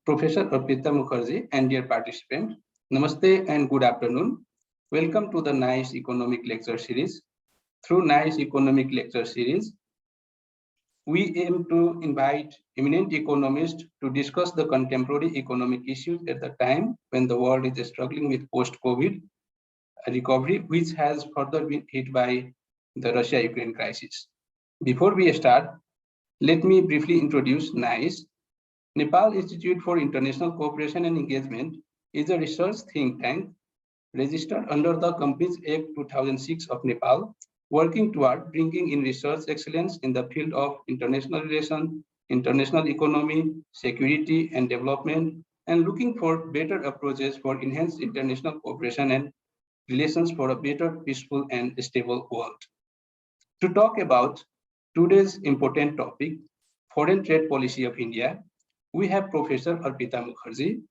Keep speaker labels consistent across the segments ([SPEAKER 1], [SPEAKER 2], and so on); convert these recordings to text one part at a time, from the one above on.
[SPEAKER 1] Professor Arpita Mukherjee, and dear participants, Namaste and good afternoon. Welcome to the NICE Economic Lecture Series. Through NICE Economic Lecture Series, we aim to invite eminent economists to discuss the contemporary economic issues at the time when the world is struggling with post-COVID recovery, which has further been hit by the Russia-Ukraine crisis. Before we start, let me briefly introduce NICE. Nepal Institute for International Cooperation and Engagement is a research think tank registered under the Companies Act 2006 of Nepal, working toward bringing in research excellence in the field of international relations, international economy, security and development, and looking for better approaches for enhanced international cooperation and relations for a better, peaceful and stable world. To talk about today's important topic, foreign trade policy of India, we have Professor Arpita Mukherjee.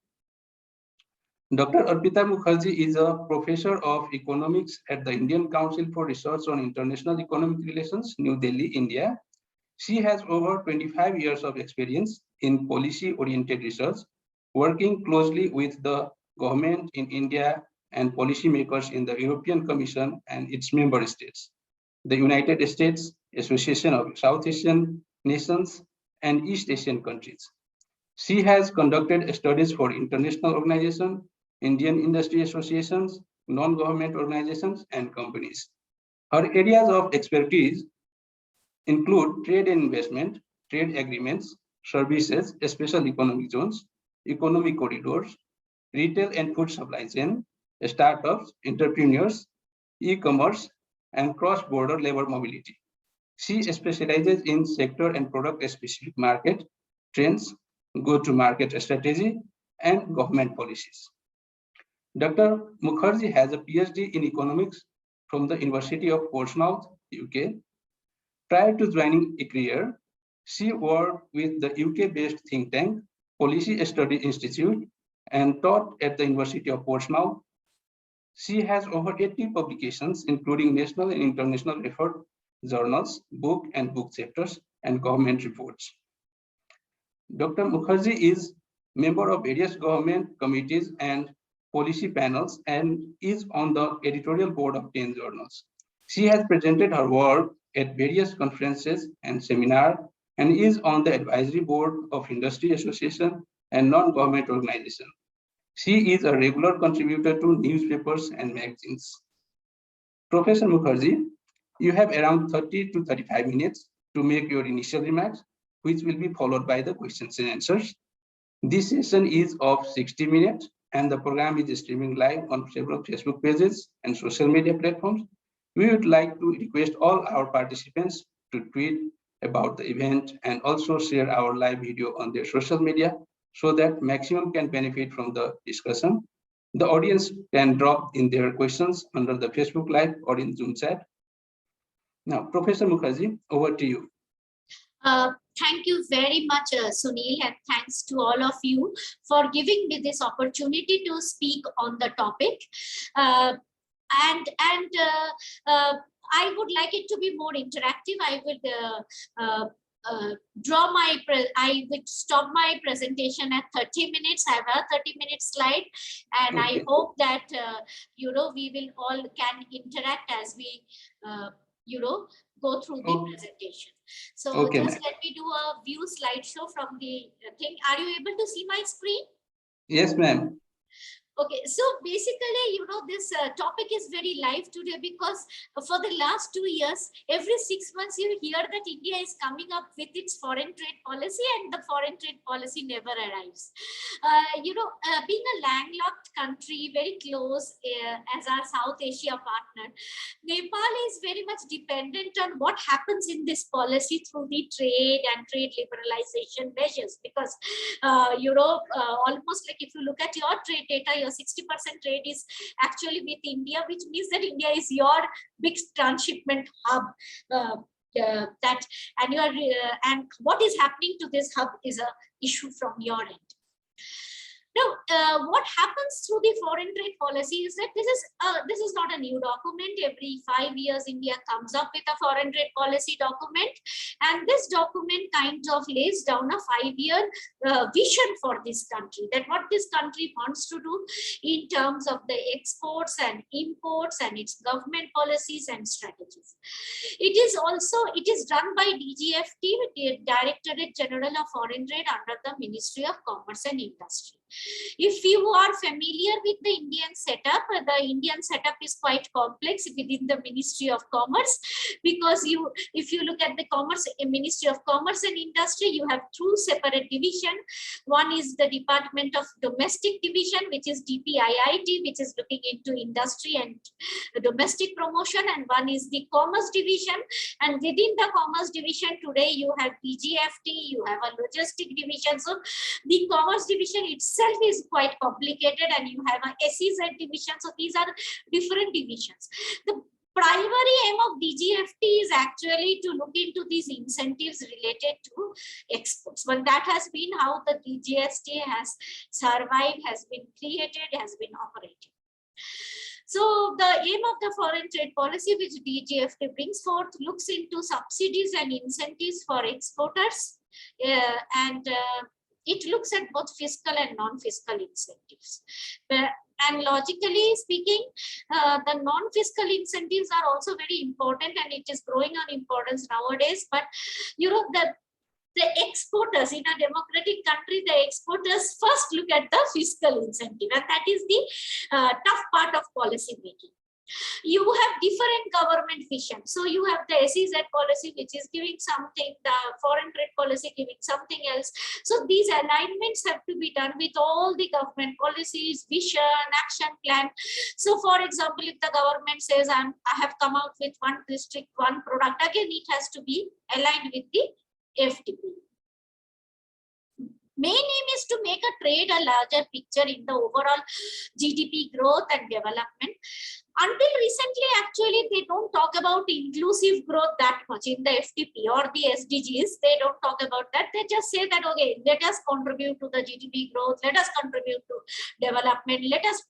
[SPEAKER 1] Dr. Arpita Mukherjee is a professor of economics at the Indian Council for Research on International Economic Relations, New Delhi, India. She has over 25 years of experience in policy-oriented research, working closely with the government in India and policymakers in the European Commission and its member states, the United States Association of South Asian Nations, and East Asian countries. She has conducted studies for international organizations, Indian industry associations, non-government organizations, and companies. Her areas of expertise include trade and investment, trade agreements, services, special economic zones, economic corridors, retail and food supply chain, startups, entrepreneurs, e-commerce, and cross-border labor mobility. She specializes in sector and product-specific market trends, go-to-market strategy, and government policies. Dr. Mukherjee has a PhD in economics from the University of Portsmouth, UK. Prior to joining a career, she worked with the UK-based think tank, Policy Study Institute, and taught at the University of Portsmouth. She has over 80 publications, including national and international referred journals, book and book chapters, and government reports. Dr. Mukherjee is member of various government committees and policy panels and is on the editorial board of 10 journals. She has presented her work at various conferences and seminars and is on the advisory board of industry association and non-government organization. She is a regular contributor to newspapers and magazines. Professor Mukherjee, you have around 30 to 35 minutes to make your initial remarks, which will be followed by the questions and answers. This session is of 60 minutes and the program is streaming live on several Facebook pages and social media platforms. We would like to request all our participants to tweet about the event and also share our live video on their social media so that maximum can benefit from the discussion. The audience can drop in their questions under the Facebook Live or in Zoom chat. Now, Professor Mukherjee, over to you.
[SPEAKER 2] Thank you very much, Sunil, and thanks to all of you for giving me this opportunity to speak on the topic. I would like it to be more interactive. I would stop my presentation at 30 minutes. I have a 30-minute slide, and okay. I hope that we will all can interact as we go through the presentation. So just let me do a view slideshow from the thing. Are you able to see my screen?
[SPEAKER 1] Yes, ma'am.
[SPEAKER 2] Okay, so basically, this topic is very live today because for the last 2 years, every 6 months you hear that India is coming up with its foreign trade policy and the foreign trade policy never arrives. Being a landlocked country, very close as our South Asia partner, Nepal is very much dependent on what happens in this policy through the trade and trade liberalization measures because, almost like if you look at your trade data, your 60% trade is actually with India, which means that India is your big transshipment hub. And what is happening to this hub is a issue from your end. Now, what happens through the foreign trade policy is that this is not a new document. Every 5 years, India comes up with a foreign trade policy document, and this document kind of lays down a 5-year vision for this country, that what this country wants to do in terms of the exports and imports and its government policies and strategies. It is done by DGFT, the Directorate General of Foreign Trade under the Ministry of Commerce and Industry. If you are familiar with the Indian setup is quite complex within the Ministry of Commerce, because if you look at the Ministry of Commerce and Industry, you have two separate divisions. One is the Department of Domestic Division, which is DPIIT, which is looking into industry and domestic promotion, and one is the Commerce Division. And within the Commerce Division today, you have DGFT, you have a Logistic Division. So the Commerce Division itself is quite complicated, and you have a SEZ division. So these are different divisions. The primary aim of DGFT is actually to look into these incentives related to exports. But that has been how the DGST has survived, has been created, has been operating. So the aim of the foreign trade policy which DGFT brings forth looks into subsidies and incentives for exporters, and it looks at both fiscal and non-fiscal incentives. And logically speaking, the non-fiscal incentives are also very important, and it is growing on importance nowadays. But you know, the exporters in a democratic country, the exporters first look at the fiscal incentive, and that is the tough part of policy making. You have different government visions. So you have the SEZ policy, which is giving something, the foreign trade policy giving something else. So these alignments have to be done with all the government policies, vision, action plan. So for example, if the government says, I have come out with one district, one product, again, it has to be aligned with the FTP. Main aim is to make a trade a larger picture in the overall GDP growth and development. Until recently, actually, they don't talk about inclusive growth that much in the FTP or the SDGs. They don't talk about that. They just say that, okay, let us contribute to the GDP growth, let us contribute to development, let us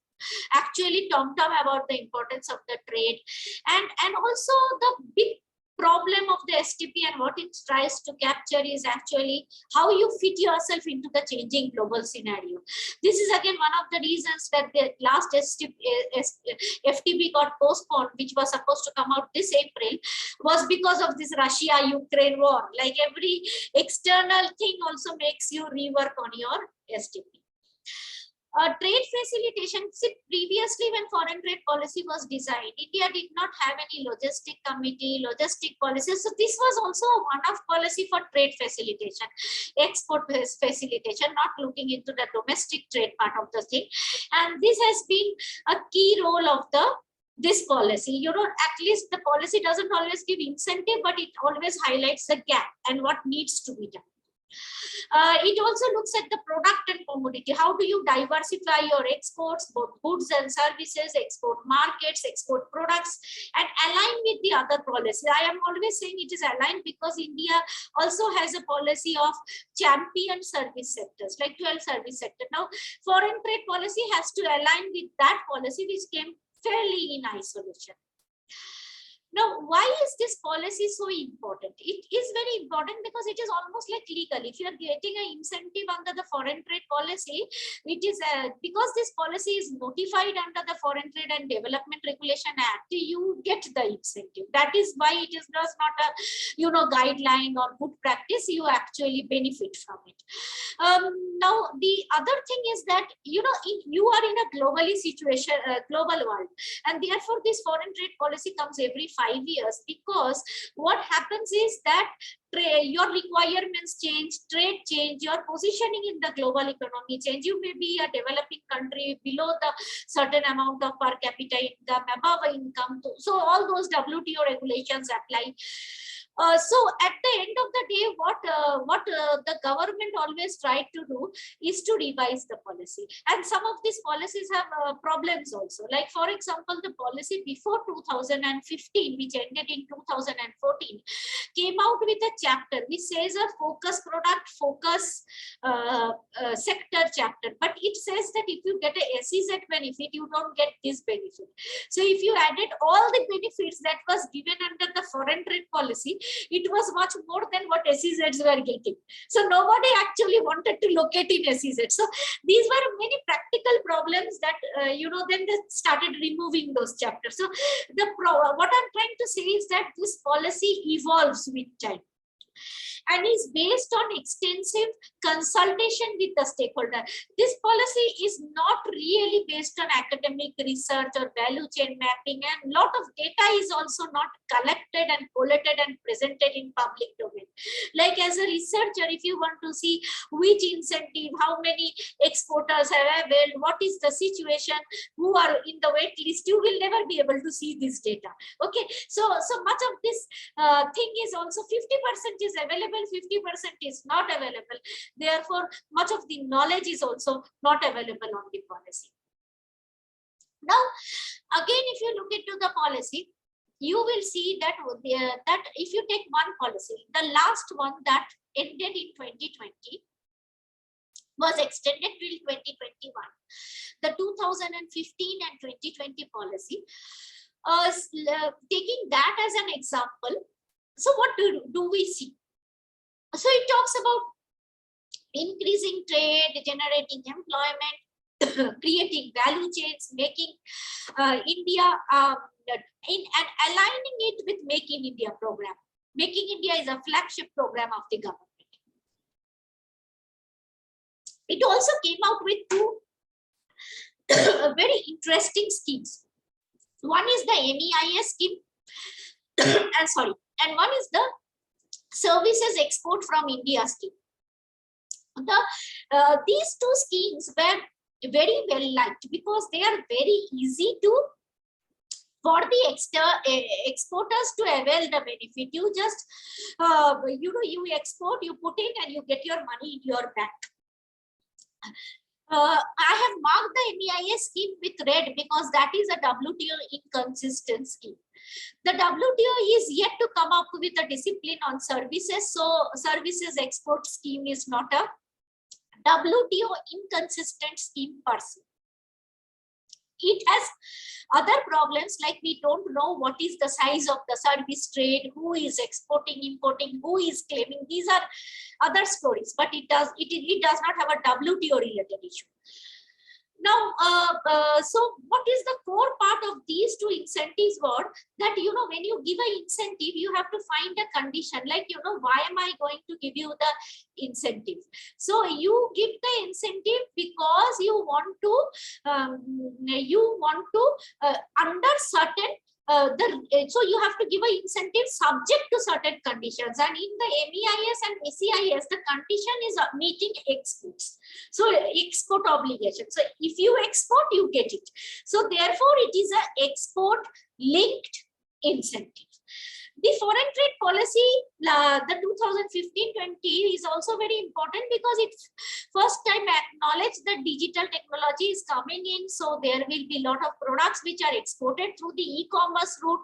[SPEAKER 2] actually talk about the importance of the trade. And also the big problem of the STP and what it tries to capture is actually how you fit yourself into the changing global scenario. This is again one of the reasons that the last FTP got postponed, which was supposed to come out this April, was because of this Russia-Ukraine war. Like every external thing also makes you rework on your STP. Trade facilitation. See, previously when foreign trade policy was designed, India did not have any logistic committee, logistic policy. So this was also a one-off policy for trade facilitation, export facilitation, not looking into the domestic trade part of the thing. And this has been a key role of this policy. You know, at least the policy doesn't always give incentive, but it always highlights the gap and what needs to be done. It also looks at the product and commodity. How do you diversify your exports, both goods and services, export markets, export products, and align with the other policies? I am always saying it is aligned because India also has a policy of champion service sectors, like 12 service sector. Now, foreign trade policy has to align with that policy, which came fairly in isolation. Now, why is this policy so important? It is very important because it is almost like legal. If you are getting an incentive under the foreign trade policy, it is because this policy is notified under the Foreign Trade and Development Regulation Act, you get the incentive. That is why it is just not a guideline or good practice. You actually benefit from it. Now, the other thing is that you are in a globally situation, global world, and therefore this foreign trade policy comes every 5 years, because what happens is that your requirements change, trade change, your positioning in the global economy change. You may be a developing country below the certain amount of per capita income, above income. So all those WTO regulations apply. So at the end of the day, what the government always tried to do is to revise the policy, and some of these policies have problems also. Like for example, the policy before 2015, which ended in 2014, came out with a chapter which says a focus product, focus sector chapter, but it says that if you get a SEZ benefit, you don't get this benefit. So if you added all the benefits that was given under the foreign trade policy, it was much more than what SEZs were getting. So nobody actually wanted to locate in SEZ. So these were many practical problems that then they started removing those chapters. So what I'm trying to say is that this policy evolves with time and is based on extensive consultation with the stakeholder. This policy is not really based on academic research or value chain mapping, and a lot of data is also not collected and collated and presented in public domain. Like as a researcher, if you want to see which incentive, how many exporters have availed, what is the situation, who are in the wait list, you will never be able to see this data. Okay, so much of this thing is also 50% is available, 50% is not available. Therefore, much of the knowledge is also not available on the policy. Now, again, if you look into the policy, you will see that that if you take one policy, the last one that ended in 2020 was extended till 2021. The 2015 and 2020 policy, taking that as an example. So what do we see? So it talks about increasing trade, generating employment, creating value chains, making India and aligning it with Make in India program. Making India is a flagship program of the government. It also came out with two very interesting schemes. One is the MEIS scheme, and one is the Services Export from India scheme. These two schemes were very well liked because they are very easy for the exporters to avail the benefit. You just you export, you put in, and you get your money in your bank. I have marked the MEIS scheme with red because that is a WTO inconsistent scheme. The WTO is yet to come up with a discipline on services, so services export scheme is not a WTO inconsistent scheme per se. It has other problems, like we don't know what is the size of the service trade, who is exporting, importing, who is claiming. These are other stories, but it does not have a WTO related issue. Now, so what is the core part of these two incentives were that, when you give an incentive, you have to find a condition, like, why am I going to give you the incentive? So you give the incentive because you want to under certain so you have to give an incentive subject to certain conditions, and in the MEIS and SEIS the condition is meeting exports, so export obligation. So if you export, you get it. So therefore it is an export linked incentive. The foreign trade policy, the 2015-20 is also very important because it's first time acknowledged that digital technology is coming in. So there will be a lot of products which are exported through the e-commerce route.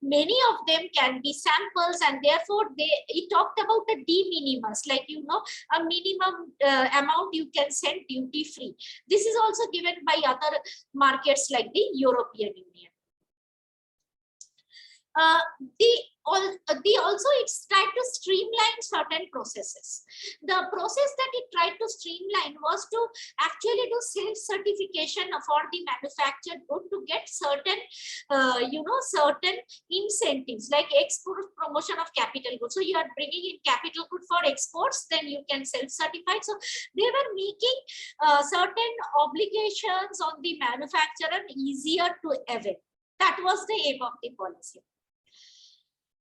[SPEAKER 2] Many of them can be samples, and therefore it talked about the de minimis, like, a minimum amount you can send duty free. This is also given by other markets like the European Union. It's tried to streamline certain processes. The process that it tried to streamline was to actually do self-certification for the manufactured good to get certain, certain incentives, like export promotion of capital goods. So you are bringing in capital good for exports, then you can self-certify. So they were making certain obligations on the manufacturer easier to avail. That was the aim of the policy.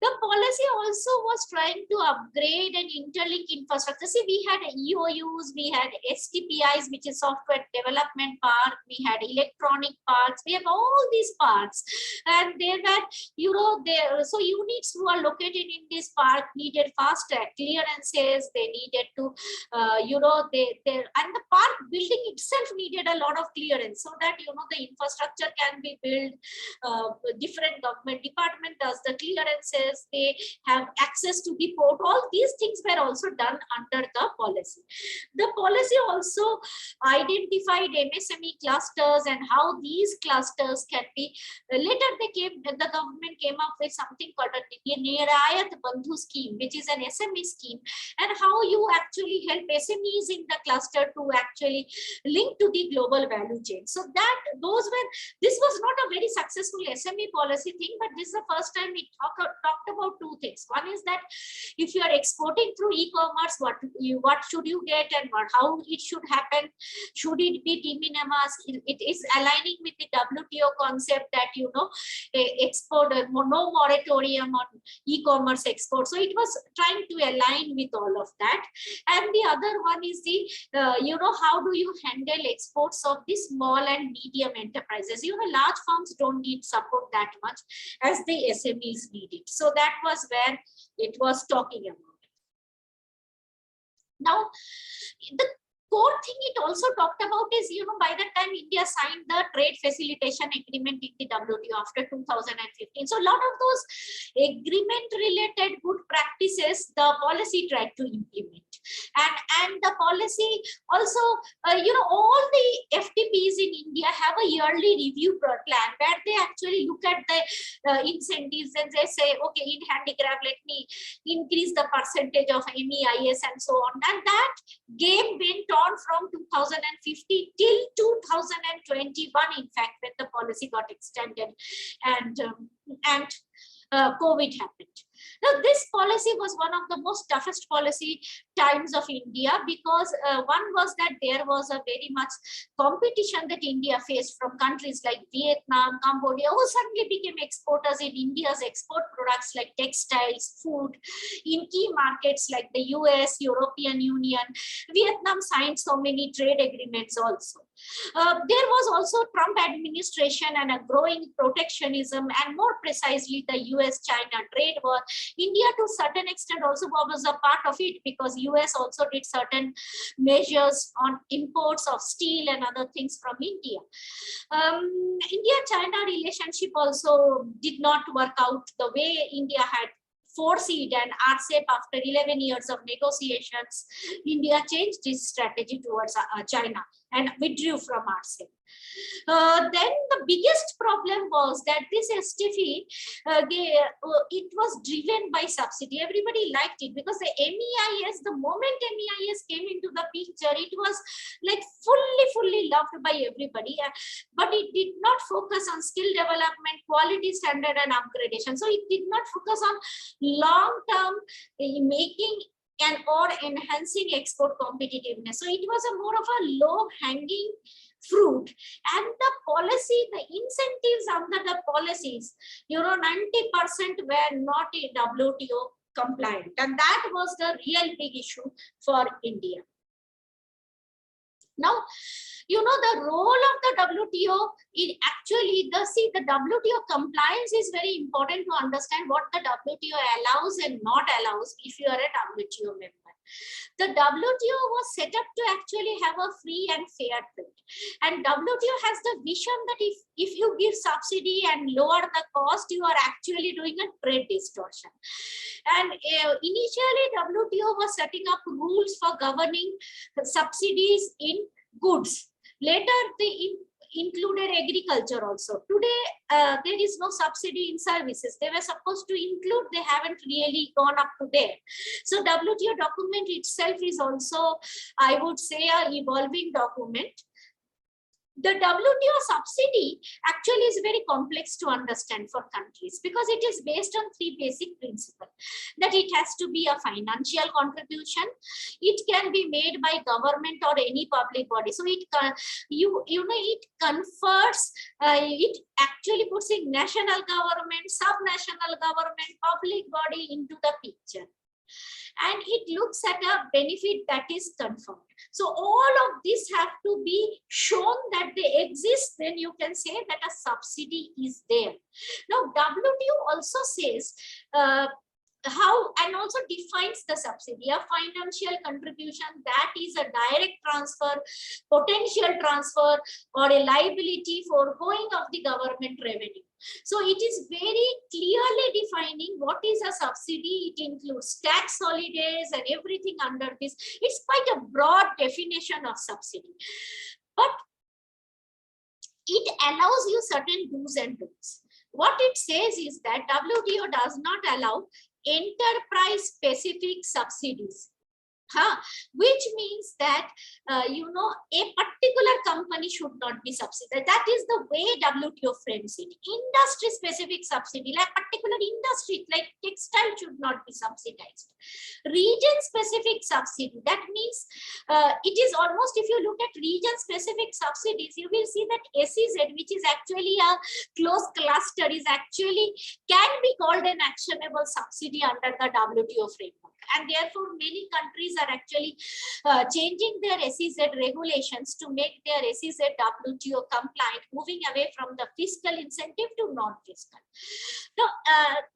[SPEAKER 2] The policy also was trying to upgrade and interlink infrastructure. See, we had EOUs, we had STPIs, which is software development park, we had electronic parks, we have all these parks, and there were, so units who are located in this park needed fast track clearances. They needed to, and the park building itself needed a lot of clearance so that the infrastructure can be built. Different government department does the clearances. They have access to the port. All these things were also done under the policy. The policy also identified MSME clusters and how these clusters can be. Later, the government came up with something called a Nirayat Bandhu scheme, which is an SME scheme, and how you actually help SMEs in the cluster to actually link to the global value chain. So this was not a very successful SME policy thing, but this is the first time we talked about two things. One is that if you are exporting through e-commerce, what should you get and how it should happen? Should it be de minimis? It is aligning with the WTO concept that export no moratorium on e-commerce export. So it was trying to align with all of that. And the other one is the how do you handle exports of the small and medium enterprises? Large firms don't need support that much as the SMEs need it. So that was where it was talking about. Now, the core thing it also talked about is, by the time India signed the trade facilitation agreement in the WTO after 2015. So a lot of those agreement related good practices, the policy tried to implement. And the policy also, all the FTPs in India have a yearly review plan where they actually look at the incentives and they say, okay, in handicraft, let me increase the percentage of MEIS and so on. And that game went on from 2015 till 2021, in fact, when the policy got extended and COVID happened. Now, this policy was one of the most toughest policy times of India because one was that there was a very much competition that India faced from countries like Vietnam, Cambodia, who suddenly became exporters in India's export products like textiles, food, in key markets like the US, European Union. Vietnam signed so many trade agreements also. There was also Trump administration and a growing protectionism, and more precisely the US-China trade war. India to certain extent also was a part of it because US also did certain measures on imports of steel and other things from India. India-China relationship also did not work out the way India had foreseen, and RCEP, after 11 years of negotiations, India changed its strategy towards China and withdrew from RCEP. Then the biggest problem was that this STP, it was driven by subsidy. Everybody liked it because the MEIS, the moment MEIS came into the picture, it was like fully loved by everybody. But it did not focus on skill development, quality standard and upgradation. So it did not focus on long-term making and or enhancing export competitiveness. So it was a more of a low-hanging fruit, and the policy, the incentives under the policies, 90% were not WTO compliant, and that was the real big issue for India. Now, the role of the WTO in actually the WTO compliance is very important to understand what the WTO allows and not allows if you are a WTO member. The WTO was set up to actually have a free and fair trade, and WTO has the vision that if you give subsidy and lower the cost, you are actually doing a trade distortion. And initially WTO was setting up rules for governing subsidies in goods. Later they included agriculture also. Today there is no subsidy in services. They were supposed to include, they haven't really gone up to there. So WTO document itself is also, I would say, a evolving document. the WTO subsidy actually is very complex to understand for countries because it is based on three basic principles. That it has to be a financial contribution, it can be made by government or any public body. So it it confers, it actually puts in national government, sub-national government, public body into the picture. And it looks at a benefit that is confirmed. So all of this have to be shown that they exist, then you can say that a subsidy is there. Now WTO also says how, and also defines the subsidy, a financial contribution that is a direct transfer, potential transfer, or a liability for going of the government revenue. So it is very clearly defining what is a subsidy. It includes tax holidays and everything under this. It's quite a broad definition of subsidy, but it allows you certain do's and don'ts. What it says is that WTO does not allow enterprise specific subsidies. Which means that a particular company should not be subsidized. That is the way WTO frames it. Industry specific subsidy, like particular industry like textile should not be subsidized. Region specific subsidy, that means it is almost, if you look at region specific subsidies, you will see that SEZ, which is actually a close cluster, is actually can be called an actionable subsidy under the WTO framework. And therefore many countries are actually changing their SEZ regulations to make their SEZ WTO compliant, moving away from the fiscal incentive to non-fiscal. Now,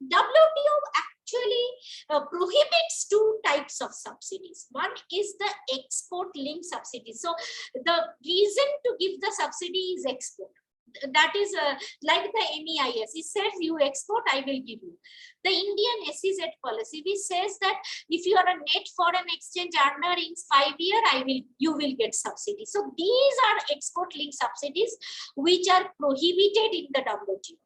[SPEAKER 2] WTO actually prohibits two types of subsidies. One is the export linked subsidy. So the reason to give the subsidy is export. That is like the MEIS. It says you export, I will give you. The Indian SEZ policy, which says that if you are a net foreign exchange earner in 5 years, you will get subsidy. So these are export linked subsidies which are prohibited in the WTO,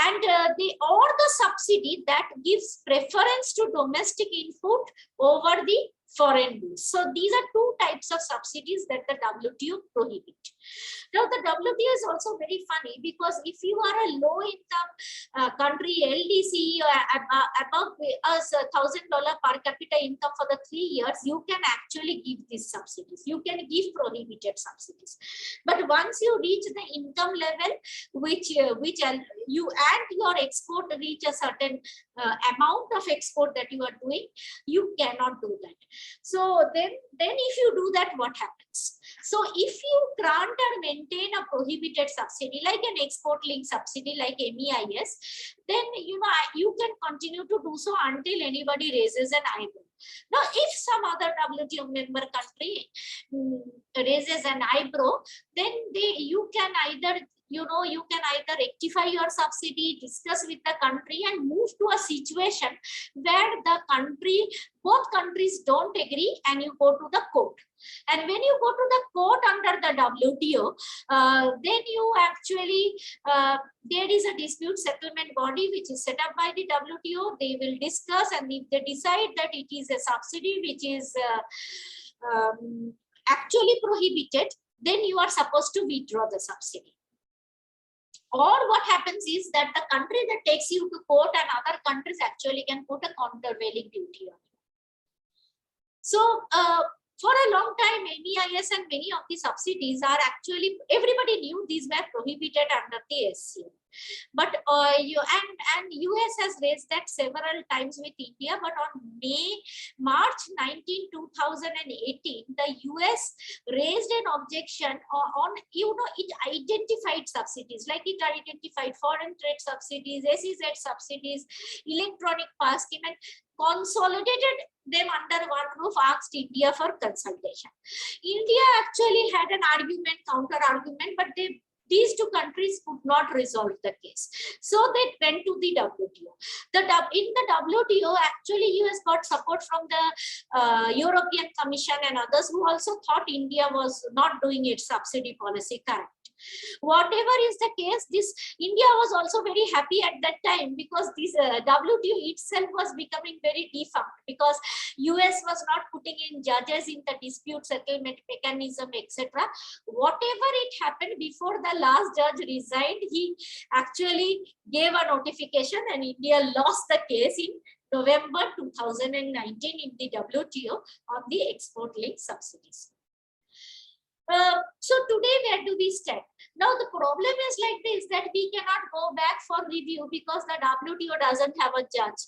[SPEAKER 2] and the subsidy that gives preference to domestic input over the foreign goods. So these are two types of subsidies that the WTO prohibit. Now the WTO is also very funny because if you are a low income country, LDC, above us $1,000 per capita income for the 3 years, you can actually give these subsidies. You can give prohibited subsidies. But once you reach the income level, which you and your export reach a certain amount of export that you are doing, you cannot do that. So then if you do that, what happens? So if you grant or maintain a prohibited subsidy like an export linked subsidy like MEIS, then you can continue to do so until anybody raises an eyebrow. Now, if some other WTO member country raises an eyebrow, then you can either rectify your subsidy, discuss with the country, and move to a situation where both countries don't agree, and you go to the court. And when you go to the court under the WTO, then you actually, there is a dispute settlement body which is set up by the WTO. They will discuss, and if they decide that it is a subsidy which is actually prohibited, then you are supposed to withdraw the subsidy. Or what happens is that the country that takes you to court and other countries actually can put a countervailing duty on you. So for a long time, MEIS and many of the subsidies are actually, everybody knew these were prohibited under the SCO. But US has raised that several times with India. But on March 19, 2018, the US raised an objection on it identified subsidies, like it identified foreign trade subsidies, SEZ subsidies, electronic pass scheme, and consolidated them under one roof, asked India for consultation. India actually had an counter argument, but these two countries could not resolve the case. So they went to the WTO. In the WTO, actually, US got support from the European Commission and others who also thought India was not doing its subsidy policy correct. Whatever is the case, this India was also very happy at that time, because this WTO itself was becoming very defunct, because US was not putting in judges in the dispute settlement mechanism, etc. Whatever it happened, before the last judge resigned, he actually gave a notification and India lost the case in November 2019 in the WTO on the export linked subsidies. So today, where do we stand? Now the problem is like this, that we cannot go back for review because the WTO doesn't have a judge.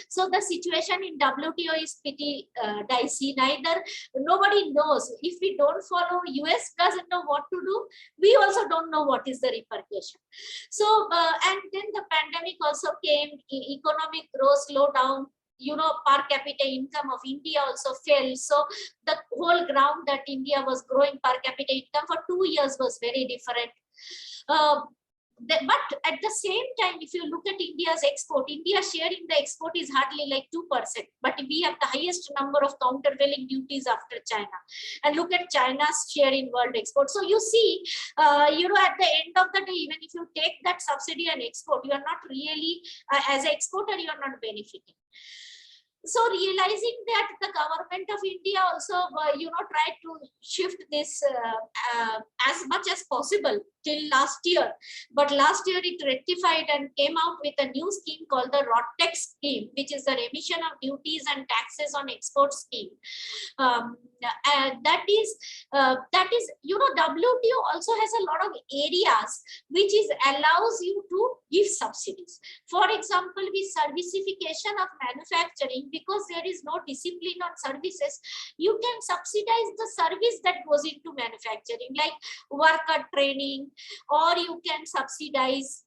[SPEAKER 2] So the situation in WTO is pretty dicey. Nobody knows. If we don't follow, US doesn't know what to do. We also don't know what is the repercussion. So and then the pandemic also came, economic growth slowed down. Per capita income of India also fell. So the whole ground that India was growing per capita income for 2 years was very different. But at the same time, if you look at India's export, India's share in the export is hardly like 2%, but we have the highest number of countervailing duties after China. And look at China's share in world export. So you see, at the end of the day, even if you take that subsidy and export, you are not really, as an exporter, you are not benefiting. So realizing that, the government of India also, tried to shift this as much as possible till last year. But last year it rectified and came out with a new scheme called the RODTEC scheme, which is the remission of duties and taxes on export scheme. And that is, WTO also has a lot of areas which allows you to give subsidies. For example, with servicification of manufacturing, because there is no discipline on services, you can subsidize the service that goes into manufacturing, like worker training, or you can subsidize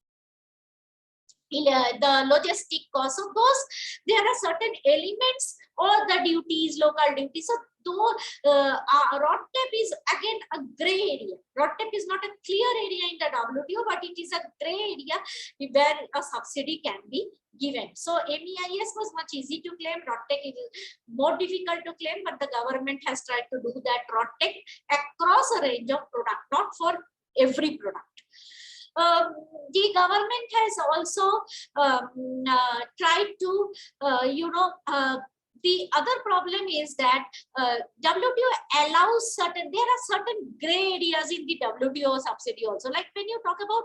[SPEAKER 2] the logistic cost. So there are certain elements, or the duties, local duties. So though RODTEP is again a gray area. RODTEP is not a clear area in the WTO, but it is a gray area where a subsidy can be given. So MEIS was much easy to claim. RODTEC is more difficult to claim, but the government has tried to do that RODTEC across a range of products, not for every product. The government has also tried to, the other problem is that WTO allows there are certain gray areas in the WTO subsidy also. Like when you talk about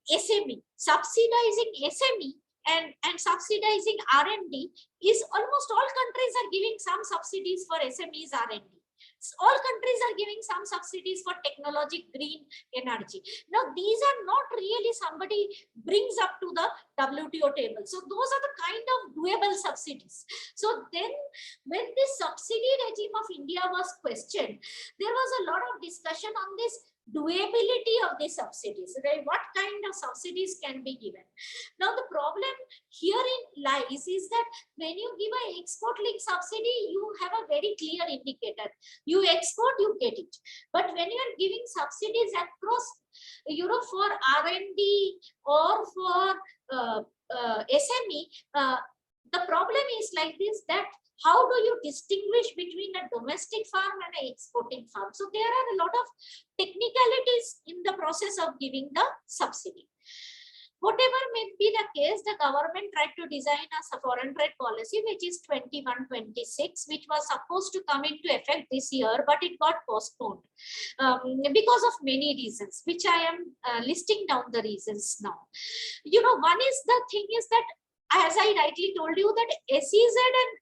[SPEAKER 2] SME, subsidizing SME and subsidizing R&D is almost all countries are giving some subsidies for SMEs R&D. All countries are giving some subsidies for technology, green energy. Now, these are not really somebody brings up to the WTO table. So those are the kind of doable subsidies. So then when this subsidy regime of India was questioned, there was a lot of discussion on this doability of the subsidies, right? What kind of subsidies can be given? Now the problem herein lies is that when you give an export link subsidy, you have a very clear indicator. You export, you get it. But when you are giving subsidies across, for R&D or for SME, the problem is like this, that how do you distinguish between a domestic farm and an exporting farm? So there are a lot of technicalities in the process of giving the subsidy. Whatever may be the case, the government tried to design a foreign trade policy, which is 21-26, which was supposed to come into effect this year, but it got postponed because of many reasons, which I am listing down the reasons now. One is the thing is that, as I rightly told you, that SEZ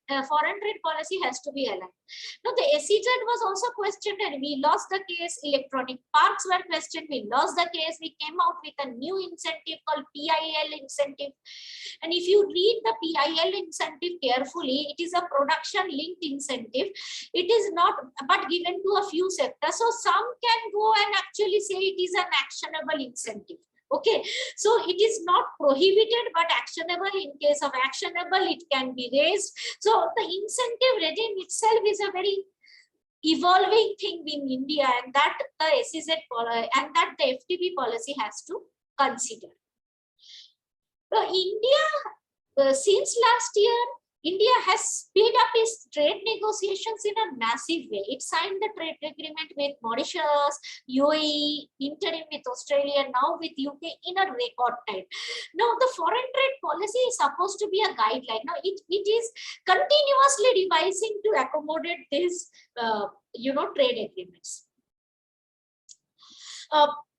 [SPEAKER 2] and foreign trade policy has to be aligned. Now, the SEZ was also questioned and we lost the case. Electronic parks were questioned. We lost the case. We came out with a new incentive called PIL incentive. And if you read the PIL incentive carefully, it is a production linked incentive. It is not, but given to a few sectors. So some can go and actually say it is an actionable incentive. Okay, so it is not prohibited but actionable. In case of actionable, it can be raised. So the incentive regime itself is a very evolving thing in India, and that the SEZ and that the FTP policy has to consider. India, since last year, India has speed up its trade negotiations in a massive way. It signed the trade agreement with Mauritius, UAE, interim with Australia, now with UK in a record time. Now, the foreign trade policy is supposed to be a guideline. Now, it is continuously revising to accommodate these, trade agreements.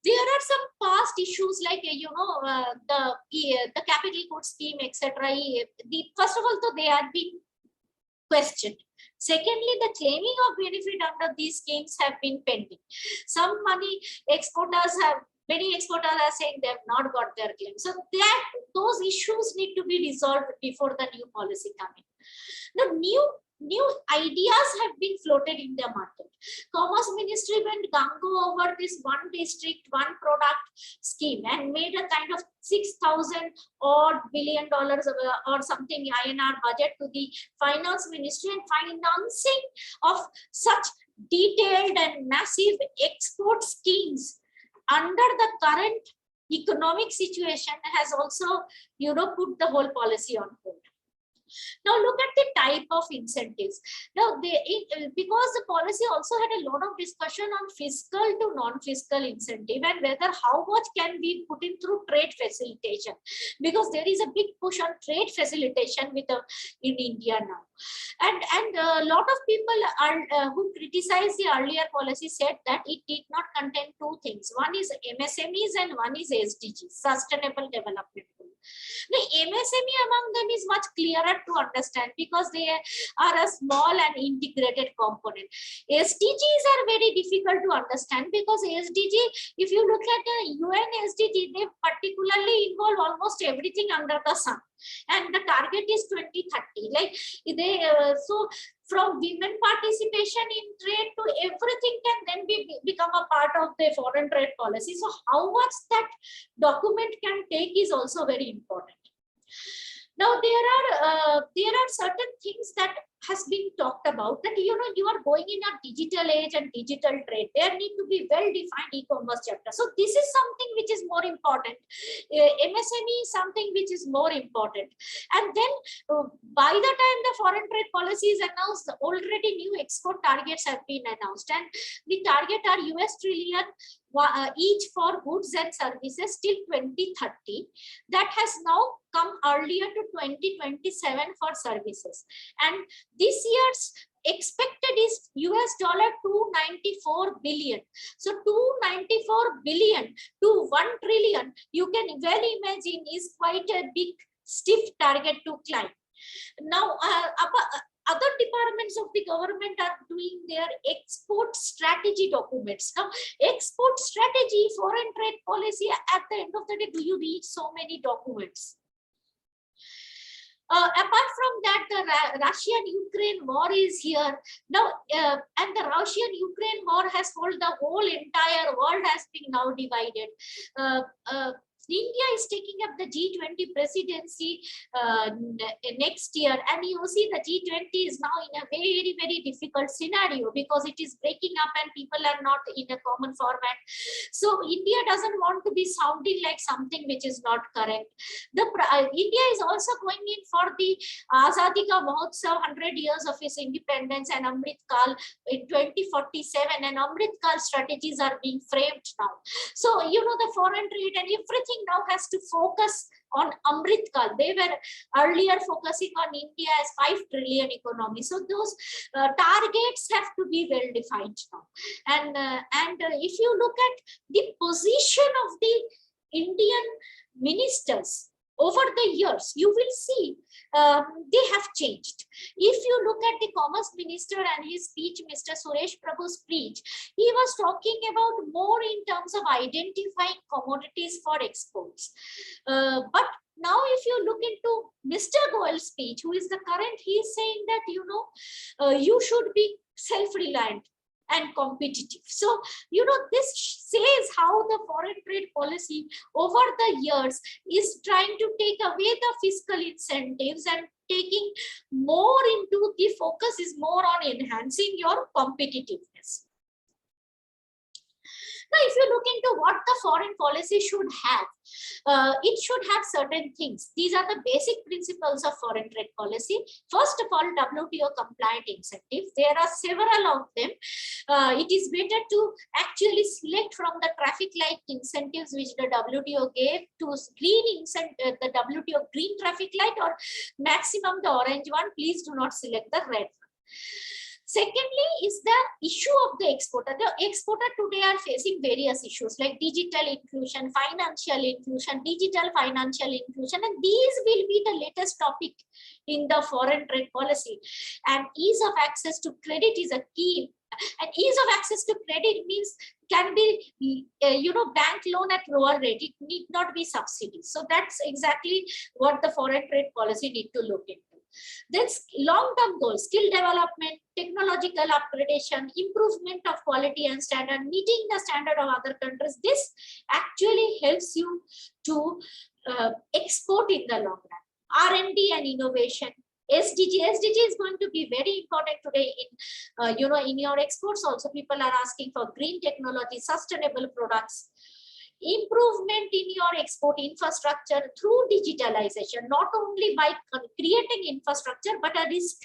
[SPEAKER 2] There are some past issues like the capital goods scheme, etc. First of all, though, they are being questioned. Secondly, the claiming of benefit under these schemes have been pending. Some many exporters are saying they have not got their claim. So those issues need to be resolved before the new policy coming. The new ideas have been floated in the market. Commerce Ministry went gung-ho over this one district, one product scheme and made a kind of $6,000 odd billion or something INR budget to the Finance Ministry, and financing of such detailed and massive export schemes under the current economic situation has also, put the whole policy on hold. Now look at the type of incentives. Now because the policy also had a lot of discussion on fiscal to non-fiscal incentive and whether how much can be put in through trade facilitation, because there is a big push on trade facilitation in India now. And a lot of people who criticize the earlier policy said that it did not contain two things. One is MSMEs and one is SDGs, Sustainable Development Goal. The MSME among them is much clearer to understand because they are a small and integrated component. SDGs are very difficult to understand because SDG, if you look at the UN SDG, they particularly involve almost everything under the sun. And the target is 2030. Like so from women participation in trade to everything can then become a part of the foreign trade policy. So how much that document can take is also very important. Now there are certain things that has been talked about that you are going in a digital age and digital trade. There need to be well-defined e-commerce chapter. So this is something which is more important. MSME is something which is more important. And then by the time the foreign trade policy is announced, already new export targets have been announced, and the target are US trillion each for goods and services till 2030. That has now come earlier to 2027 for services, and this year's expected is $294 billion. So 294 billion to 1 trillion, you can well imagine, is quite a big stiff target to climb. Now other departments of the government are doing their export strategy documents. Now, export strategy, foreign trade policy, at the end of the day, do you read so many documents? Apart from that, the Russian-Ukraine war is here now, and the Russian-Ukraine war has told the whole entire world has been now divided. India is taking up the G20 presidency next year, and you see the G20 is now in a very, very difficult scenario because it is breaking up and people are not in a common format. So India doesn't want to be sounding like something which is not correct. India is also going in for the Azadi Ka Mahotsav, 100 years of its independence, and Amrit Kal in 2047, and Amrit Kal strategies are being framed now. So the foreign trade and everything now has to focus on Amrit Kal. They were earlier focusing on India as 5 trillion economy. So those targets have to be well defined now. And if you look at the position of the Indian ministers over the years, you will see they have changed. If you look at the Commerce Minister and his speech, Mr. Suresh Prabhu's speech, he was talking about more in terms of identifying commodities for exports. But now if you look into Mr. Goel's speech, who is the current, he is saying that, you should be self-reliant and competitive. So, this says how the foreign trade policy over the years is trying to take away the fiscal incentives and taking more into the focus is more on enhancing your competitiveness. Now, if you look into what the foreign policy should have, it should have certain things. These are the basic principles of foreign trade policy. First of all, WTO compliant incentives. There are several of them. It is better to actually select from the traffic light incentives which the WTO gave to green incentive, the WTO green traffic light, or maximum the orange one. Please do not select the red one. Secondly is the issue of the exporter. The exporter today are facing various issues like digital inclusion, financial inclusion, digital financial inclusion, and these will be the latest topic in the foreign trade policy. And ease of access to credit is a key. And ease of access to credit means can be bank loan at lower rate. It need not be subsidies. So that's exactly what the foreign trade policy need to look into. Then long-term goals, skill development, technological upgradation, improvement of quality and standard, meeting the standard of other countries. This actually helps you to export in the long run. R&D and innovation. SDG is going to be very important today in in your exports. Also, people are asking for green technology, sustainable products. Improvement in your export infrastructure through digitalization, not only by creating infrastructure, but a risk,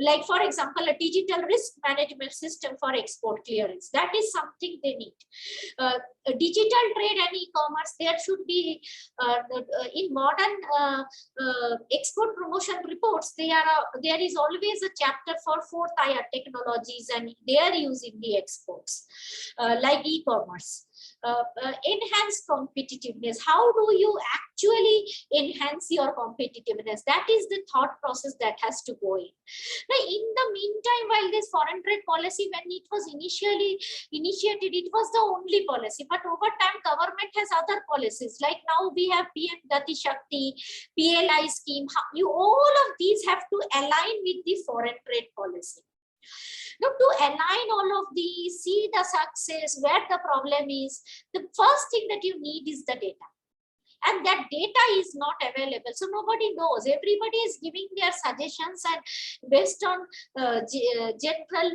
[SPEAKER 2] like for example, a digital risk management system for export clearance. That is something they need. Digital trade and e-commerce, there should be in modern export promotion reports, there is always a chapter for fourth-tier technologies and their use in the exports, like e-commerce. Enhance competitiveness. How do you actually enhance your competitiveness? That is the thought process that has to go in. Now, in the meantime, while this foreign trade policy, when it was initially initiated, it was the only policy. But over time, government has other policies. Like now we have PM Gati Shakti, PLI scheme. All of these have to align with the foreign trade policy. Now, to align all of these, see the success, where the problem is, the first thing that you need is the data. And that data is not available. So nobody knows. Everybody is giving their suggestions and based on general,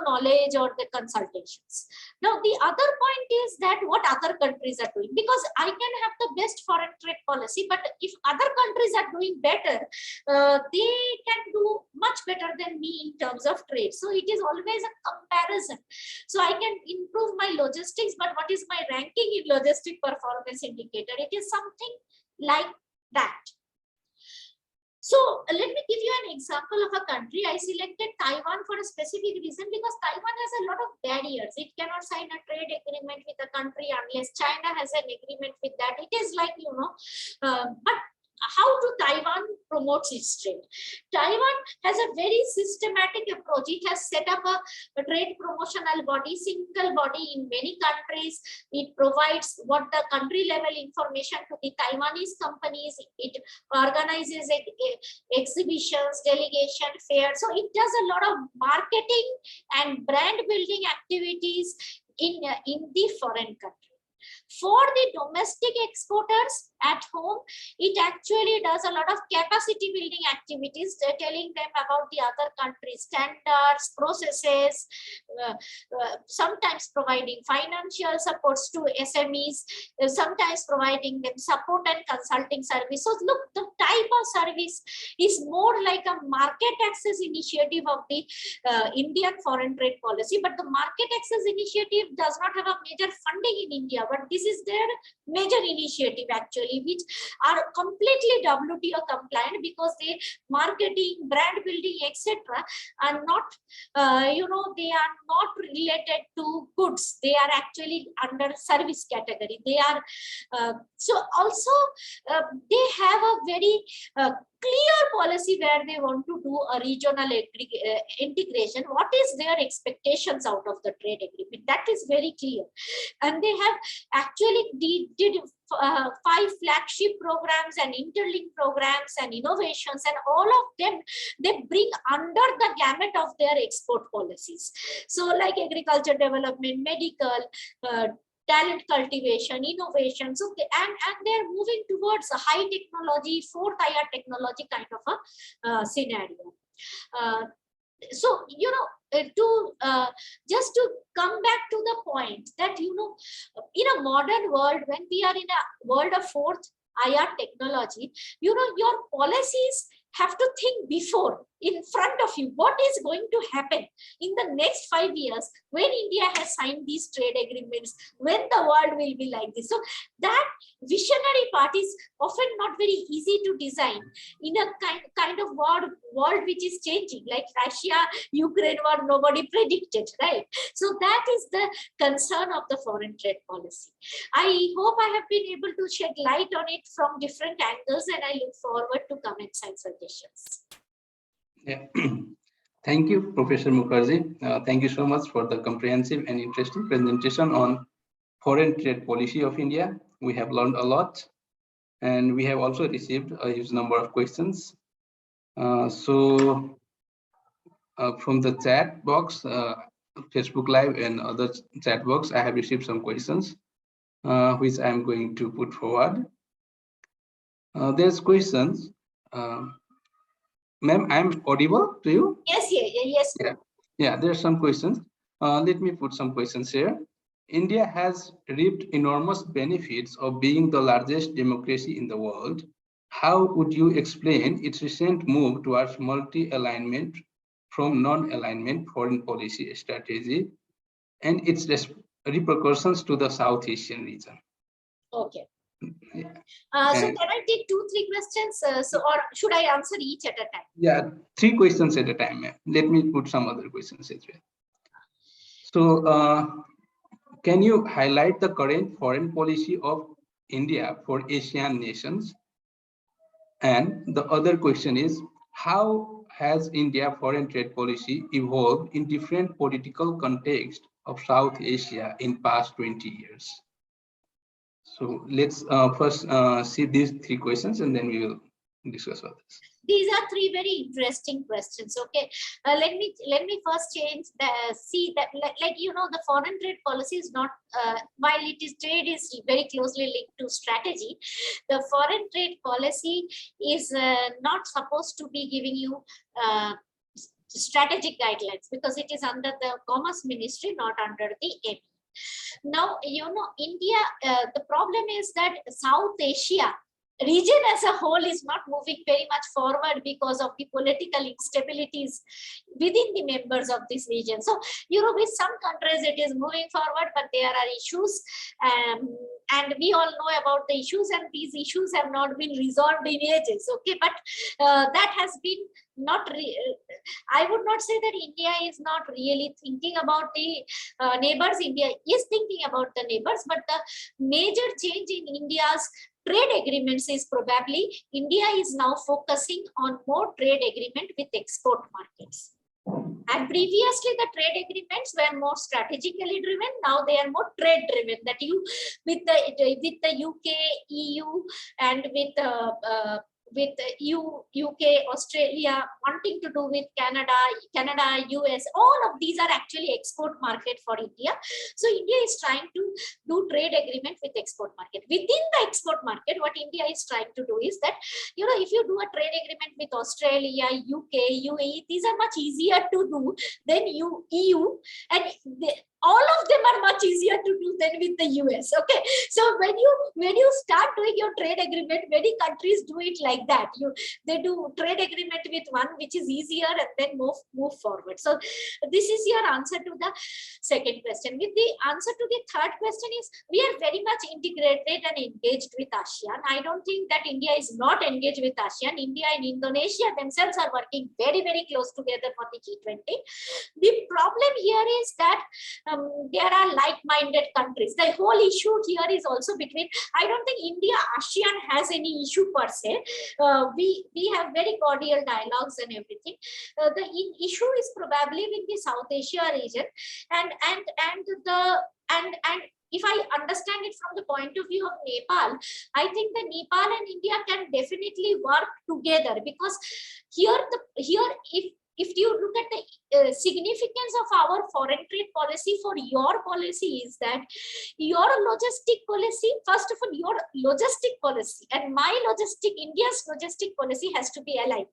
[SPEAKER 2] knowledge or the consultations. Now, the other point is that what other countries are doing, because I can have the best foreign trade policy, but if other countries are doing better, they can do much better than me in terms of trade. So it is always a comparison. So I can improve my logistics, but what is my ranking in logistic performance indicator? It is something like that. So let me give you an example of a country. I selected Taiwan for a specific reason because Taiwan has a lot of barriers. It cannot sign a trade agreement with a country unless China has an agreement with that. It is like, but how do Taiwan promotes its trade? Taiwan has a very systematic approach. It has set up a trade promotional body, single body in many countries. It provides what the country level information to the Taiwanese companies. It organizes exhibitions, delegation, fairs. So it does a lot of marketing and brand building activities in the foreign country. For the domestic exporters at home, it actually does a lot of capacity building activities, telling them about the other countries' standards, processes, sometimes providing financial supports to SMEs, sometimes providing them support and consulting services. So look, the type of service is more like a market access initiative of the Indian foreign trade policy, but the market access initiative does not have a major funding in India, but this is their major initiative actually, which are completely WTO compliant because they marketing, brand building, etc. are not, they are not related to goods. They are actually under service category. They are so also they have a very clear policy where they want to do a regional integration. What is their expectations out of the trade agreement? That is very clear. And they have actually did 5 flagship programs and interlink programs and innovations, and all of them they bring under the gamut of their export policies. So like agriculture development, medical, talent cultivation, innovation. So and they're moving towards a high technology, 4th tier technology kind of a scenario. So, just to come back to the point that, in a modern world, when we are in a world of fourth IR technology, your policies have to think before, in front of you, what is going to happen in the next 5 years when India has signed these trade agreements, when the world will be like this. So that visionary part is often not very easy to design in a kind of world which is changing, like Russia Ukraine war, nobody predicted, right? So that is the concern of the foreign trade policy. I hope I have been able to shed light on it from different angles, and I look forward to comments and suggestions.
[SPEAKER 1] Yeah. Thank you, Professor Mukherjee. Thank you so much for the comprehensive and interesting presentation on foreign trade policy of India. We have learned a lot, and we have also received a huge number of questions. From the chat box, Facebook Live and other chat box, I have received some questions, which I'm going to put forward. There's questions. Ma'am, I'm audible to you?
[SPEAKER 2] Yes.
[SPEAKER 1] Yeah, there are some questions. Let me put some questions here. India has reaped enormous benefits of being the largest democracy in the world. How would you explain its recent move towards multi-alignment from non-alignment foreign policy strategy and its repercussions to the South Asian region?
[SPEAKER 2] Okay.
[SPEAKER 1] Yeah.
[SPEAKER 2] So can I take 2-3 questions? Or should I answer each at a time?
[SPEAKER 1] Yeah, 3 questions at a time. Let me put some other questions as well. So can you highlight the current foreign policy of India for Asian nations? And the other question is, how has India foreign trade policy evolved in different political contexts of South Asia in past 20 years? So let's first see these 3 questions, and then we will discuss about this.
[SPEAKER 2] These are 3 very interesting questions. Okay, let me first change see that, like the foreign trade policy is not, while it is trade is very closely linked to strategy, the foreign trade policy is not supposed to be giving you strategic guidelines, because it is under the Commerce Ministry, not under the MP. Now, India, the problem is that South Asia region as a whole is not moving very much forward because of the political instabilities within the members of this region. So, with some countries it is moving forward, but there are issues, and we all know about the issues, and these issues have not been resolved in ages. Okay, but that has been not. I would not say that India is not really thinking about the neighbors. India is thinking about the neighbors, but the major change in India's trade agreements is probably India is now focusing on more trade agreement with export markets. And previously the trade agreements were more strategically driven. Now they are more trade driven. That you with the UK, EU, and with UK, Australia, wanting to do with Canada, US, all of these are actually export market for India. So India is trying to do trade agreement with export market. Within the export market, what India is trying to do is that, if you do a trade agreement with Australia, UK, UAE, these are much easier to do than EU, and all of them are much easier to do than with the US. Okay, so when you start doing your trade agreement, many countries do it like that. They do trade agreement with one which is easier, and then move forward. So this is your answer to the second question. With the answer to the third question is, we are very much integrated and engaged with ASEAN. I don't think that India is not engaged with ASEAN. India and Indonesia themselves are working very, very close together for the G20. The problem here is that there are like-minded countries. The whole issue here is also between, I don't think India ASEAN has any issue per se. We have very cordial dialogues and everything. The issue is probably with the South Asia region, and if I understand it from the point of view of Nepal, I think that Nepal and India can definitely work together, because here if if you look at the significance of our foreign trade policy for your policy is that your logistic policy, first of all, your logistic policy and my logistic, India's logistic policy has to be aligned.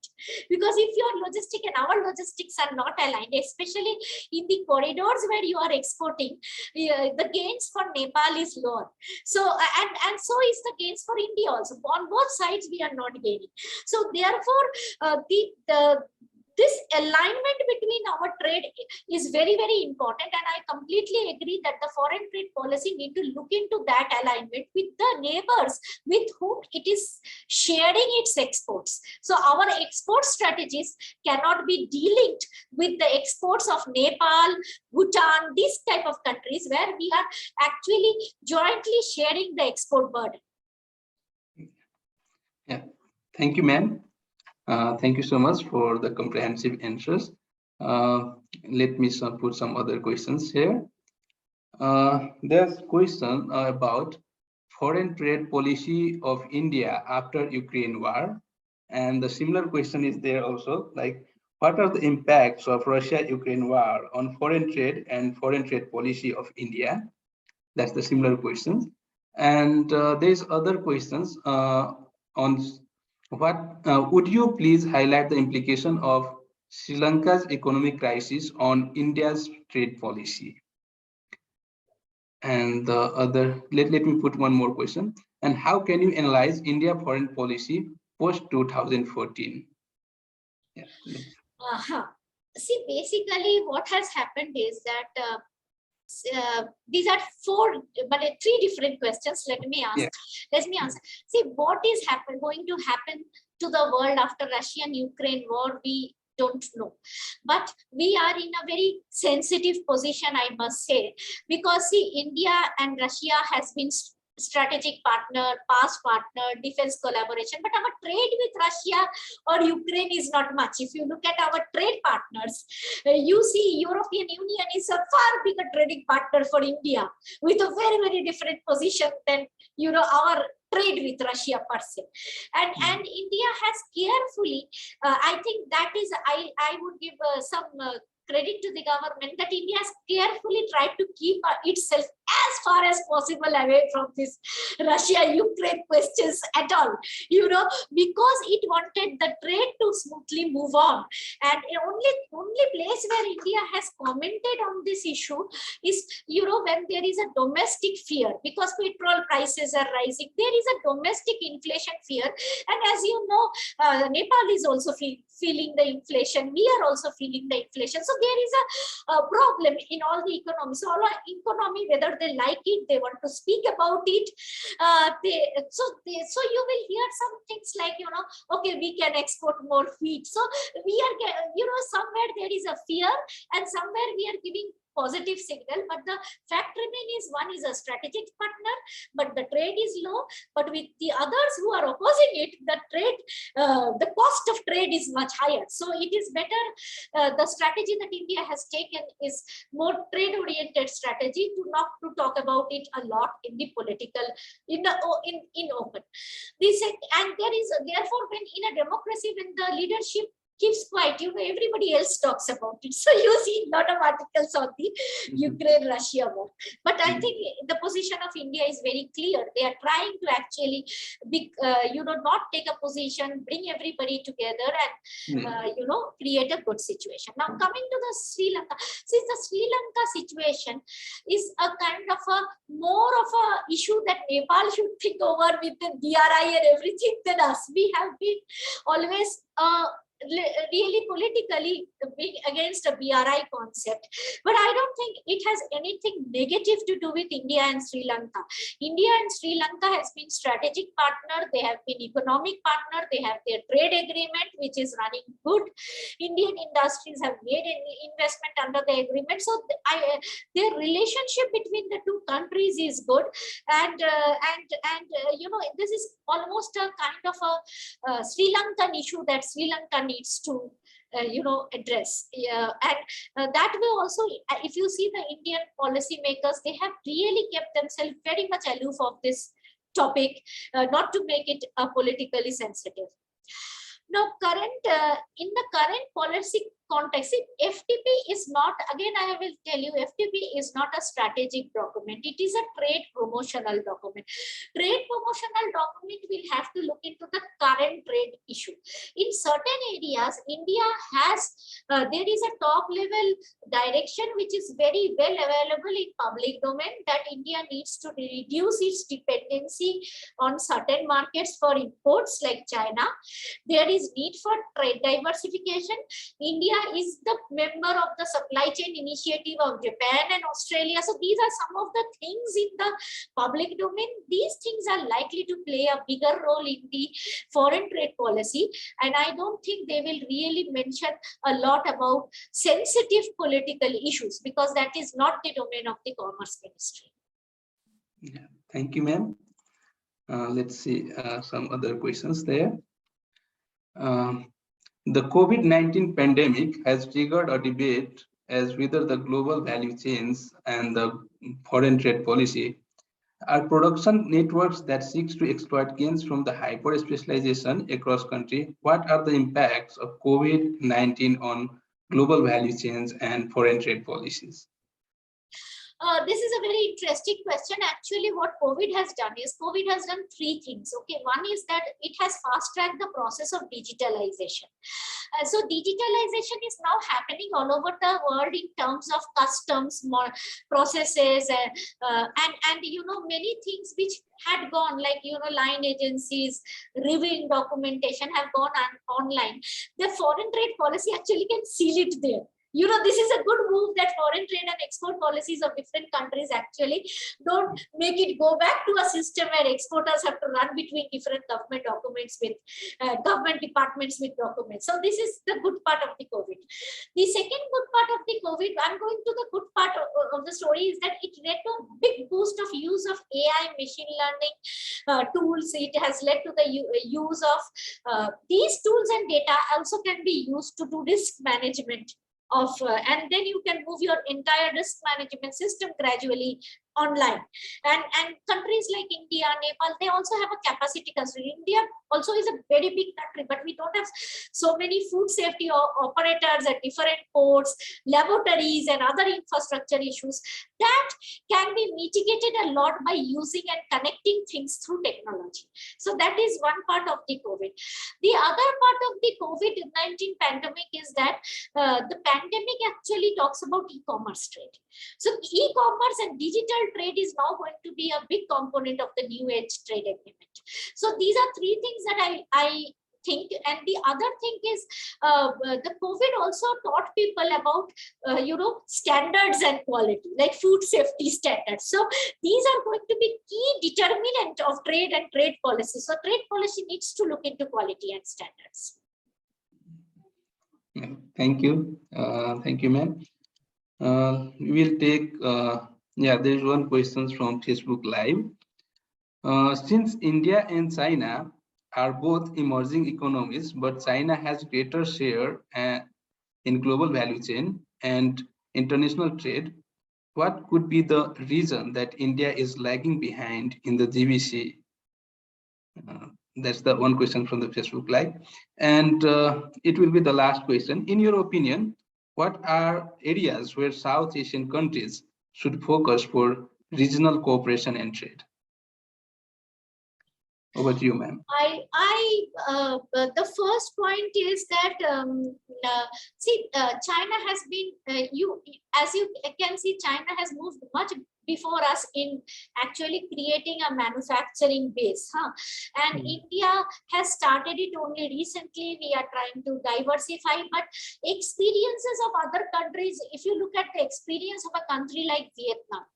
[SPEAKER 2] Because if your logistic and our logistics are not aligned, especially in the corridors where you are exporting, the gains for Nepal is lower. So and so is the gains for India also. On both sides we are not gaining. So therefore this alignment between our trade is very, very important, and I completely agree that the foreign trade policy need to look into that alignment with the neighbors with whom it is sharing its exports. So our export strategies cannot be delinked with the exports of Nepal, Bhutan, these type of countries where we are actually jointly sharing the export burden.
[SPEAKER 1] Yeah, thank you, ma'am. Thank you so much for the comprehensive answers. Let me put some other questions here. There's a question about foreign trade policy of India after Ukraine war. And the similar question is there also, like, what are the impacts of Russia-Ukraine war on foreign trade and foreign trade policy of India? That's the similar questions. And there's other questions on what would you please highlight the implication of Sri Lanka's economic crisis on India's trade policy? And the other, let me put one more question. And how can you analyze India foreign policy post 2014? Yeah.
[SPEAKER 2] See, basically what has happened is that these are three different questions. Let me answer. See, what is going to happen to the world after Russian-Ukraine war, we don't know, but we are in a very sensitive position, I must say, because see, India and Russia has been strategic partner, past partner, defense collaboration, but our trade with Russia or Ukraine is not much. If you look at our trade partners, you see European Union is a far bigger trading partner for India with a very, very different position than, you know, our trade with Russia per se. And India has carefully, I think that is, I would give some credit to the government that India has carefully tried to keep itself as far as possible away from this Russia-Ukraine questions at all, you know, because it wanted the trade to smoothly move on. And the only place where India has commented on this issue is, you know, when there is a domestic fear, because petrol prices are rising, there is a domestic inflation fear. And as you know, Nepal is also feeling the inflation. We are also feeling the inflation. So there is a problem in all the economies. So all our economy, whether they like it, they want to speak about it. So you will hear some things like, you know, okay, we can export more wheat. So we are, you know, somewhere there is a fear and somewhere we are giving positive signal, but the fact remains one is a strategic partner, but the trade is low. But with the others who are opposing it, the trade, the cost of trade is much higher. So it is better. The strategy that India has taken is more trade-oriented strategy to not to talk about it a lot in the political, in open. And there is therefore, when in a democracy, when the leadership keeps quiet, you know, everybody else talks about it. So you see a lot of articles on the Ukraine-Russia war. But I think the position of India is very clear. They are trying to actually, you know, not take a position, bring everybody together and, you know, create a good situation. Now, coming to the Sri Lanka, since the Sri Lanka situation is a kind of a more of a issue that Nepal should think over with the BRI and everything than us. We have been always really politically being against a BRI concept, but I don't think it has anything negative to do with India and Sri Lanka. India and Sri Lanka has been strategic partner. They have been economic partner. They have their trade agreement, which is running good. Indian industries have made an investment under the agreement. So their relationship between the two countries is good. And you know, this is almost a kind of a Sri Lankan issue that Sri Lanka needs to you know, address. And that way also, if you see the Indian policymakers, they have really kept themselves very much aloof of this topic, not to make it politically sensitive. Now, in the current policy context. See, FTP is not, again, I will tell you, FTP is not a strategic document. It is a trade promotional document. Trade promotional document will have to look into the current trade issue. In certain areas, India has, there is a top level direction which is very well available in public domain, that India needs to reduce its dependency on certain markets for imports like China. There is need for trade diversification. India is the member of the supply chain initiative of Japan and Australia. So these are some of the things in the public domain. These things are likely to play a bigger role in the foreign trade policy. And I don't think they will really mention a lot about sensitive political issues, because that is not the domain of the Commerce Ministry.
[SPEAKER 1] Yeah, thank you, ma'am. Let's see some other questions there. The COVID-19 pandemic has triggered a debate as whether the global value chains and the foreign trade policy are production networks that seeks to exploit gains from the hyper-specialization across country. What are the impacts of COVID-19 on global value chains and foreign trade policies?
[SPEAKER 2] This is a very interesting question. Actually, what COVID has done is, COVID has done three things. Okay, one is that it has fast-tracked the process of digitalization. So digitalization is now happening all over the world in terms of customs, processes, and you know, many things which had gone, like, you know, line agencies, reviewing documentation have gone online. The foreign trade policy actually can seal it there. You know, this is a good move that foreign trade and export policies of different countries actually don't make it go back to a system where exporters have to run between different government documents with government departments with documents. So this is the good part of the COVID. The second good part of the COVID, I'm going to the good part of the story, is that it led to a big boost of use of AI, machine learning tools. It has led to the use of these tools, and data also can be used to do risk management of, and then you can move your entire risk management system gradually online. And countries like India, Nepal, they also have a capacity constraint. India also is a very big country, but we don't have so many food safety operators at different ports, laboratories, and other infrastructure issues. That can be mitigated a lot by using and connecting things through technology. So that is one part of the COVID. The other part of the COVID-19 pandemic is that the pandemic actually talks about e-commerce trade. So e-commerce and digital trade is now going to be a big component of the new age trade agreement. So these are three things that I think. And the other thing is the COVID also taught people about you know, standards and quality, like food safety standards. So these are going to be key determinant of trade and trade policy. So trade policy needs to look into quality and standards.
[SPEAKER 1] Thank you. Thank you, ma'am. We will take, yeah, there's one question from Facebook Live. Since India and China are both emerging economies, but China has greater share in global value chain and international trade, what could be the reason that India is lagging behind in the GVC? That's the one question from the Facebook Live. And it will be the last question. In your opinion, what are areas where South Asian countries should focus for regional cooperation and trade? Over to you, ma'am.
[SPEAKER 2] The first point is that see, China has been as you can see, China has moved much before us in actually creating a manufacturing base, and India has started it only recently. We are trying to diversify, but experiences of other countries, if you look at the experience of a country like Vietnam,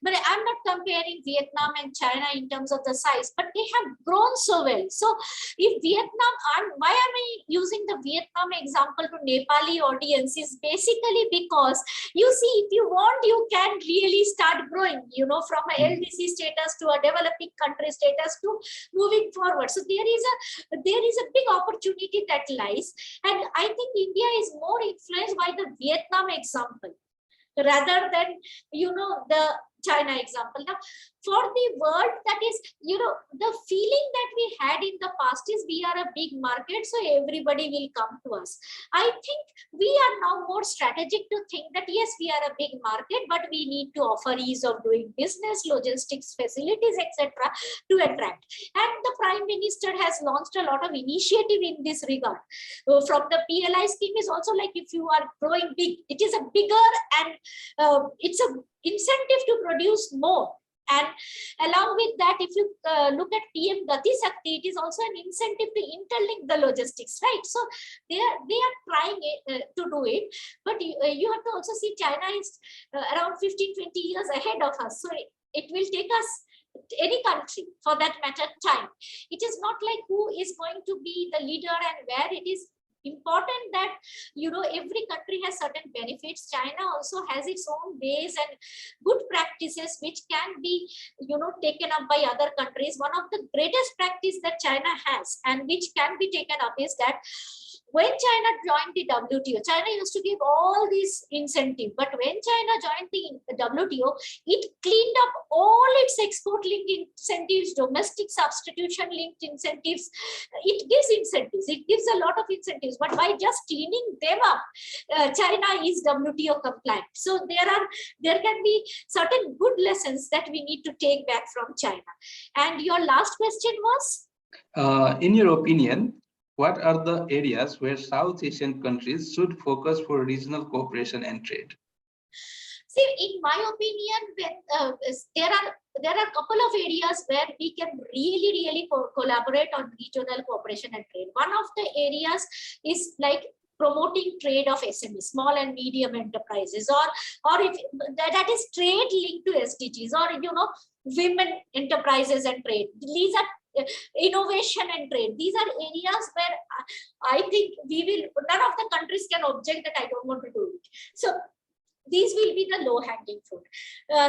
[SPEAKER 2] but I'm not comparing Vietnam and China in terms of the size, but they have grown so well. So if Vietnam, why am I using the Vietnam example to Nepali audience is basically because you see, if you want, you can really start growing, you know, from a LDC status to a developing country status to moving forward. So there is a big opportunity that lies, and I think India is more influenced by the Vietnam example rather than, you know, the China example. Now, for the world, that is, the feeling that we had in the past is we are a big market, so everybody will come to us. I think we are now more strategic to think that yes, we are a big market, but we need to offer ease of doing business, logistics facilities, etc., to attract. And the Prime Minister has launched a lot of initiative in this regard. From the PLI scheme is also like, if you are growing big, it is a bigger and it's a incentive to produce more. And along with that, if you look at PM Gati Shakti, it is also an incentive to interlink the logistics, right? So they are trying to do it, but you have to also see China is around 15-20 years ahead of us. So it will take us, any country for that matter, time. It is not like who is going to be the leader and where. It is important that every country has certain benefits. China also has its own ways and good practices which can be taken up by other countries. One of the greatest practice that China has and which can be taken up is that when China joined the WTO, China used to give all these incentives, but when China joined the WTO, it cleaned up all its export-linked incentives, domestic substitution-linked incentives. It gives incentives, it gives a lot of incentives, but by just cleaning them up, China is WTO compliant. So there can be certain good lessons that we need to take back from China. And your last question was?
[SPEAKER 1] In your opinion, what are the areas where South Asian countries should focus for regional cooperation and trade?
[SPEAKER 2] See, in my opinion, there are a couple of areas where we can really collaborate on regional cooperation and trade. One of the areas is like promoting trade of SMEs, small and medium enterprises, or if that is trade linked to SDGs, or women enterprises and trade. These are innovation and trade. These are areas where I think none of the countries can object that I don't want to do it. So these will be the low-hanging fruit.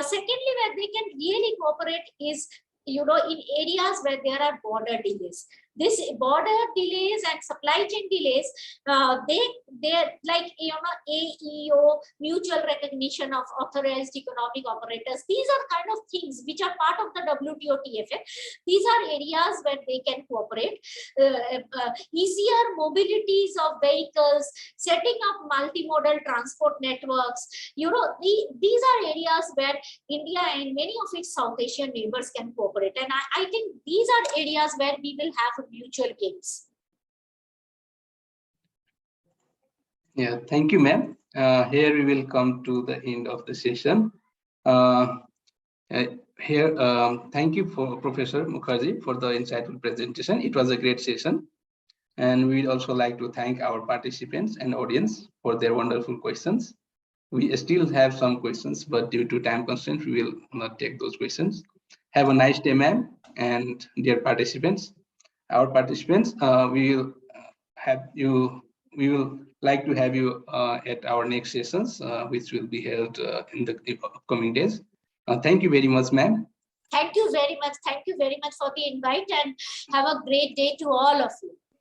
[SPEAKER 2] Secondly, where they can really cooperate is in areas where there are border delays. This border delays and supply chain delays, they're like AEO, mutual recognition of authorized economic operators. These are kind of things which are part of the WTO TFA. These are areas where they can cooperate. Easier mobilities of vehicles, setting up multimodal transport networks. These are areas where India and many of its South Asian neighbors can cooperate. And I think these are areas where we will have mutual gains.
[SPEAKER 1] Yeah, thank you, ma'am. Here we will come to the end of the session. Thank you for Professor Mukherjee for the insightful presentation. It was a great session. And we'd also like to thank our participants and audience for their wonderful questions. We still have some questions, but due to time constraints, we will not take those questions. Have a nice day, ma'am, and dear participants. Our participants, we will like to have you at our next sessions, which will be held in the upcoming days. Thank you very much, ma'am.
[SPEAKER 2] Thank you very much. Thank you very much for the invite, and have a great day to all of you.